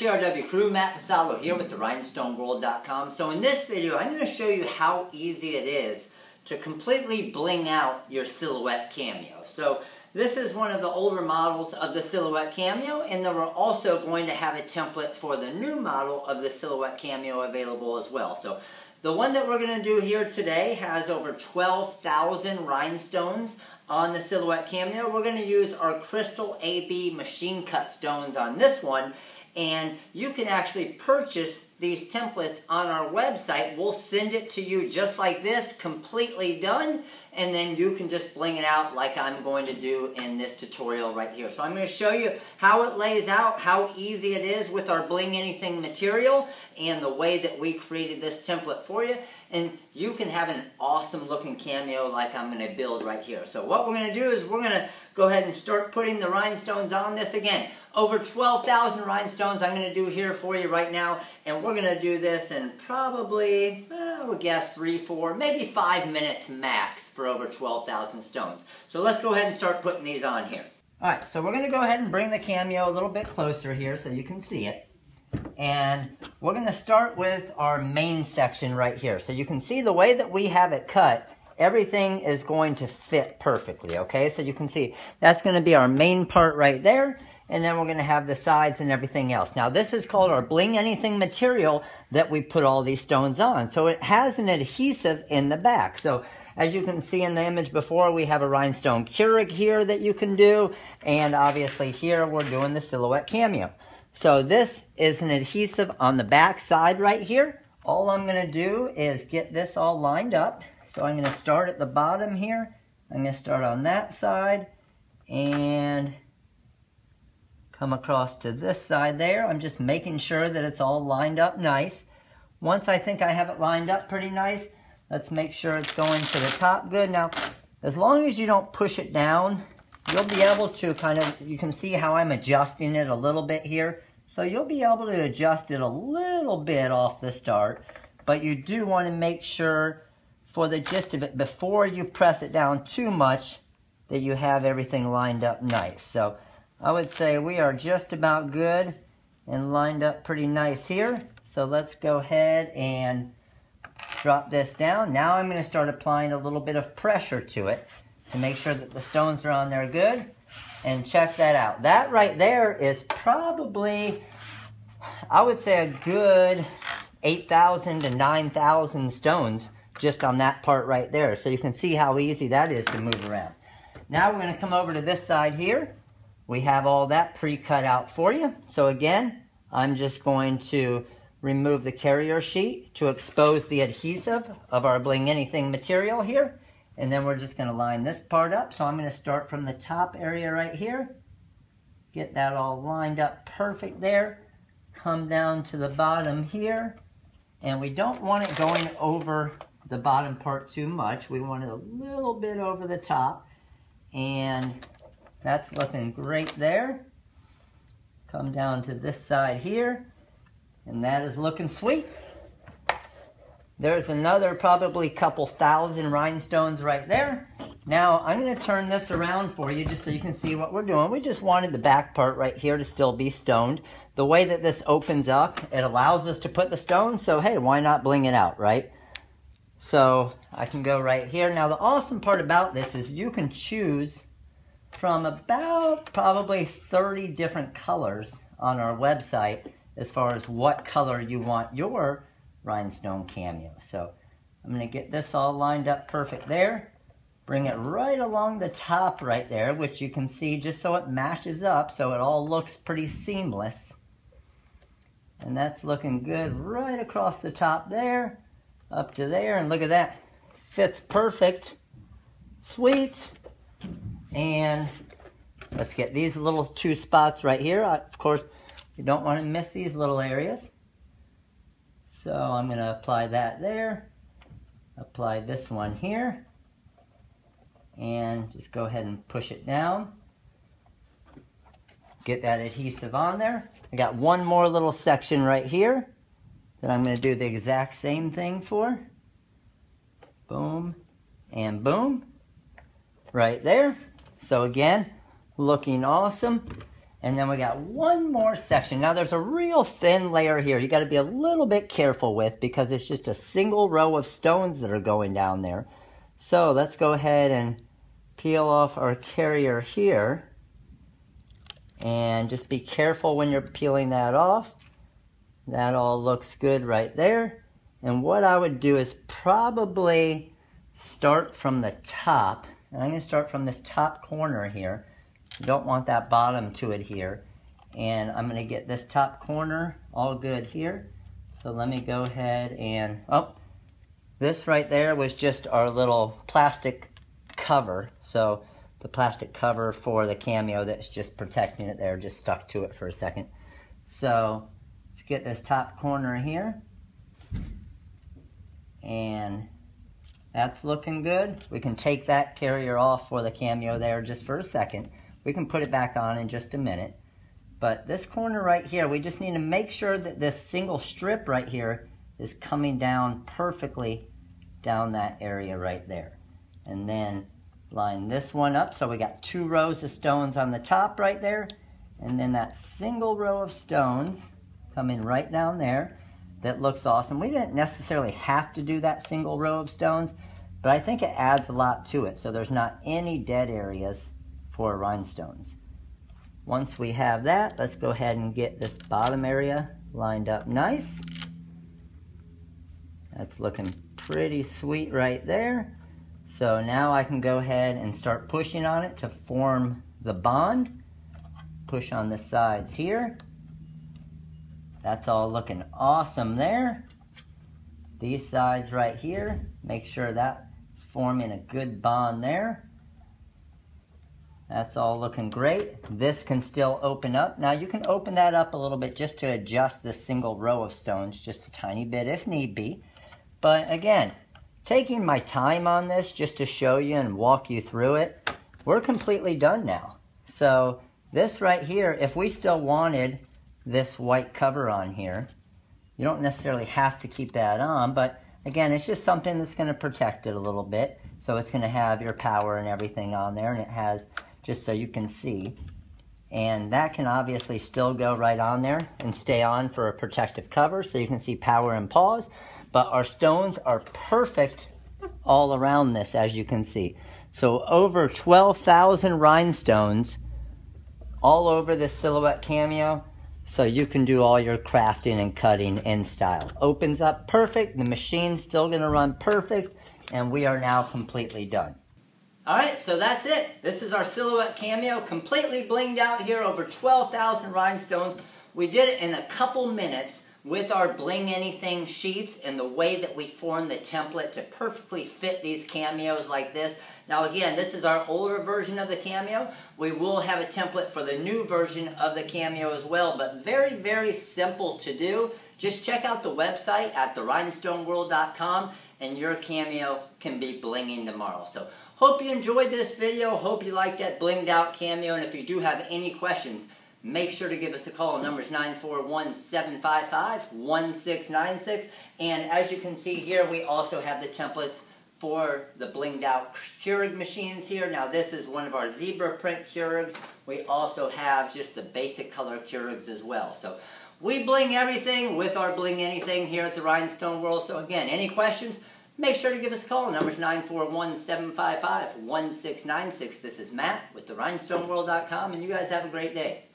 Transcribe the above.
TRW crew, Matt Vassallo here with the RhinestoneWorld.com. So in this video, I'm going to show you how easy it is to completely bling out your Silhouette Cameo. So this is one of the older models of the Silhouette Cameo, and then we're also going to have a template for the new model of the Silhouette Cameo available as well. So the one that we're going to do here today has over 12,000 rhinestones on the Silhouette Cameo. We're going to use our Crystal AB machine cut stones on this one, and you can actually purchase these templates on our website. We'll send it to you just like this, completely done, and then you can just bling it out like I'm going to do in this tutorial right here. So I'm going to show you how it lays out, how easy it is with our Bling Anything material, and the way that we created this template for you. And you can have an awesome looking cameo like I'm going to build right here. So what we're going to do is we're going to go ahead and start putting the rhinestones on this again. Over 12,000 rhinestones I'm going to do here for you right now, and we're going to do this in probably, I would guess 3, 4, maybe 5 minutes max for over 12,000 stones. So let's go ahead and start putting these on here. Alright, so we're going to go ahead and bring the cameo a little bit closer here so you can see it. And we're going to start with our main section right here. So you can see the way that we have it cut, everything is going to fit perfectly, okay? So you can see that's going to be our main part right there. And then we're going to have the sides and everything else. Now this is called our Bling Anything material that we put all these stones on. So it has an adhesive in the back. So as you can see in the image before, we have a rhinestone keurig here that you can do. And obviously here we're doing the Silhouette Cameo. So this is an adhesive on the back side right here. All I'm going to do is get this all lined up. So I'm going to start at the bottom here. I'm going to start on that side and come across to this side there. I'm just making sure that it's all lined up nice. Once I think I have it lined up pretty nice, let's make sure it's going to the top good. Now, as long as you don't push it down, you'll be able to kind of, you can see how I'm adjusting it a little bit here. So you'll be able to adjust it a little bit off the start, but you do want to make sure for the gist of it, before you press it down too much, that you have everything lined up nice. So I would say we are just about good and lined up pretty nice here. So let's go ahead and drop this down. Now I'm going to start applying a little bit of pressure to it to make sure that the stones are on there good. And check that out. That right there is probably, I would say, a good 8,000 to 9,000 stones just on that part right there. So you can see how easy that is to move around. Now we're going to come over to this side here. We have all that pre-cut out for you. So again, I'm just going to remove the carrier sheet to expose the adhesive of our Bling Anything material here. And then we're just going to line this part up. So I'm going to start from the top area right here. Get that all lined up perfect there. Come down to the bottom here. And we don't want it going over the bottom part too much. We want it a little bit over the top. And that's looking great there. Come down to this side here, and that is looking sweet. There's another probably couple thousand rhinestones right there. Now I'm going to turn this around for you just so you can see what we're doing. We just wanted the back part right here to still be stoned. The way that this opens up, it allows us to put the stones, so hey, why not bling it out, right? So I can go right here. Now the awesome part about this is you can choose from about probably 30 different colors on our website as far as what color you want your rhinestone cameo. So I'm going to get this all lined up perfect there. Bring it right along the top right there, which you can see just so it matches up so it all looks pretty seamless. And that's looking good right across the top there, up to there, and look at that. Fits perfect. Sweet. And let's get these little 2 spots right here. Of course, you don't want to miss these little areas. So I'm going to apply that there. Apply this one here. And just go ahead and push it down. Get that adhesive on there. I got one more little section right here that I'm going to do the exact same thing for. Boom and boom. Right there. So again, looking awesome. And then we got one more section. Now there's a real thin layer here you got to be a little bit careful with because it's just a single row of stones that are going down there. So let's go ahead and peel off our carrier here. And just be careful when you're peeling that off. That all looks good right there. And what I would do is probably start from the top. And I'm going to start from this top corner here. You don't want that bottom to adhere. And I'm going to get this top corner all good here. So let me go ahead and, oh, this right there was just our little plastic cover. So the plastic cover for the Cameo that's just protecting it there, just stuck to it for a second. So let's get this top corner here. And that's looking good. We can take that carrier off for the Cameo there just for a second. We can put it back on in just a minute. But this corner right here, we just need to make sure that this single strip right here is coming down perfectly down that area right there. And then line this one up. So we got 2 rows of stones on the top right there. And then that single row of stones coming right down there. That looks awesome. We didn't necessarily have to do that single row of stones, but I think it adds a lot to it. So there's not any dead areas for rhinestones. Once we have that, let's go ahead and get this bottom area lined up nice. That's looking pretty sweet right there. So now I can go ahead and start pushing on it to form the bond. Push on the sides here. That's all looking awesome there. These sides right here, make sure that's forming a good bond there. That's all looking great. This can still open up. Now you can open that up a little bit just to adjust this single row of stones, just a tiny bit if need be. But again, taking my time on this just to show you and walk you through it, we're completely done now. So this right here, if we still wanted this white cover on here, you don't necessarily have to keep that on, but again, it's just something that's going to protect it a little bit. So it's going to have your power and everything on there, and it has, just so you can see. And that can obviously still go right on there and stay on for a protective cover so you can see power and pause. But our stones are perfect all around this, as you can see. So over 12,000 rhinestones all over this silhouette Cameo. So you can do all your crafting and cutting in style. Opens up perfect, the machine's still going to run perfect, and we are now completely done. Alright, so that's it. This is our silhouette Cameo, completely blinged out here, over 12,000 rhinestones. We did it in a couple minutes with our Bling Anything sheets and the way that we formed the template to perfectly fit these Cameos like this. Now again, this is our older version of the Cameo. We will have a template for the new version of the Cameo as well, but very, very simple to do. Just check out the website at therinestoneworld.com and your Cameo can be blinging tomorrow. So hope you enjoyed this video. Hope you liked that blinged out Cameo, and if you do have any questions, make sure to give us a call. The number is 941-755-1696. And as you can see here, we also have the templates for the blinged out keurig machines here. Now this is one of our zebra print keurigs. We also have just the basic color keurigs as well. So we bling everything with our Bling Anything here at the Rhinestone World. So again, any questions, make sure to give us a call. The number is 941-755-1696. This is Matt with therinestoneworld.com, and you guys have a great day.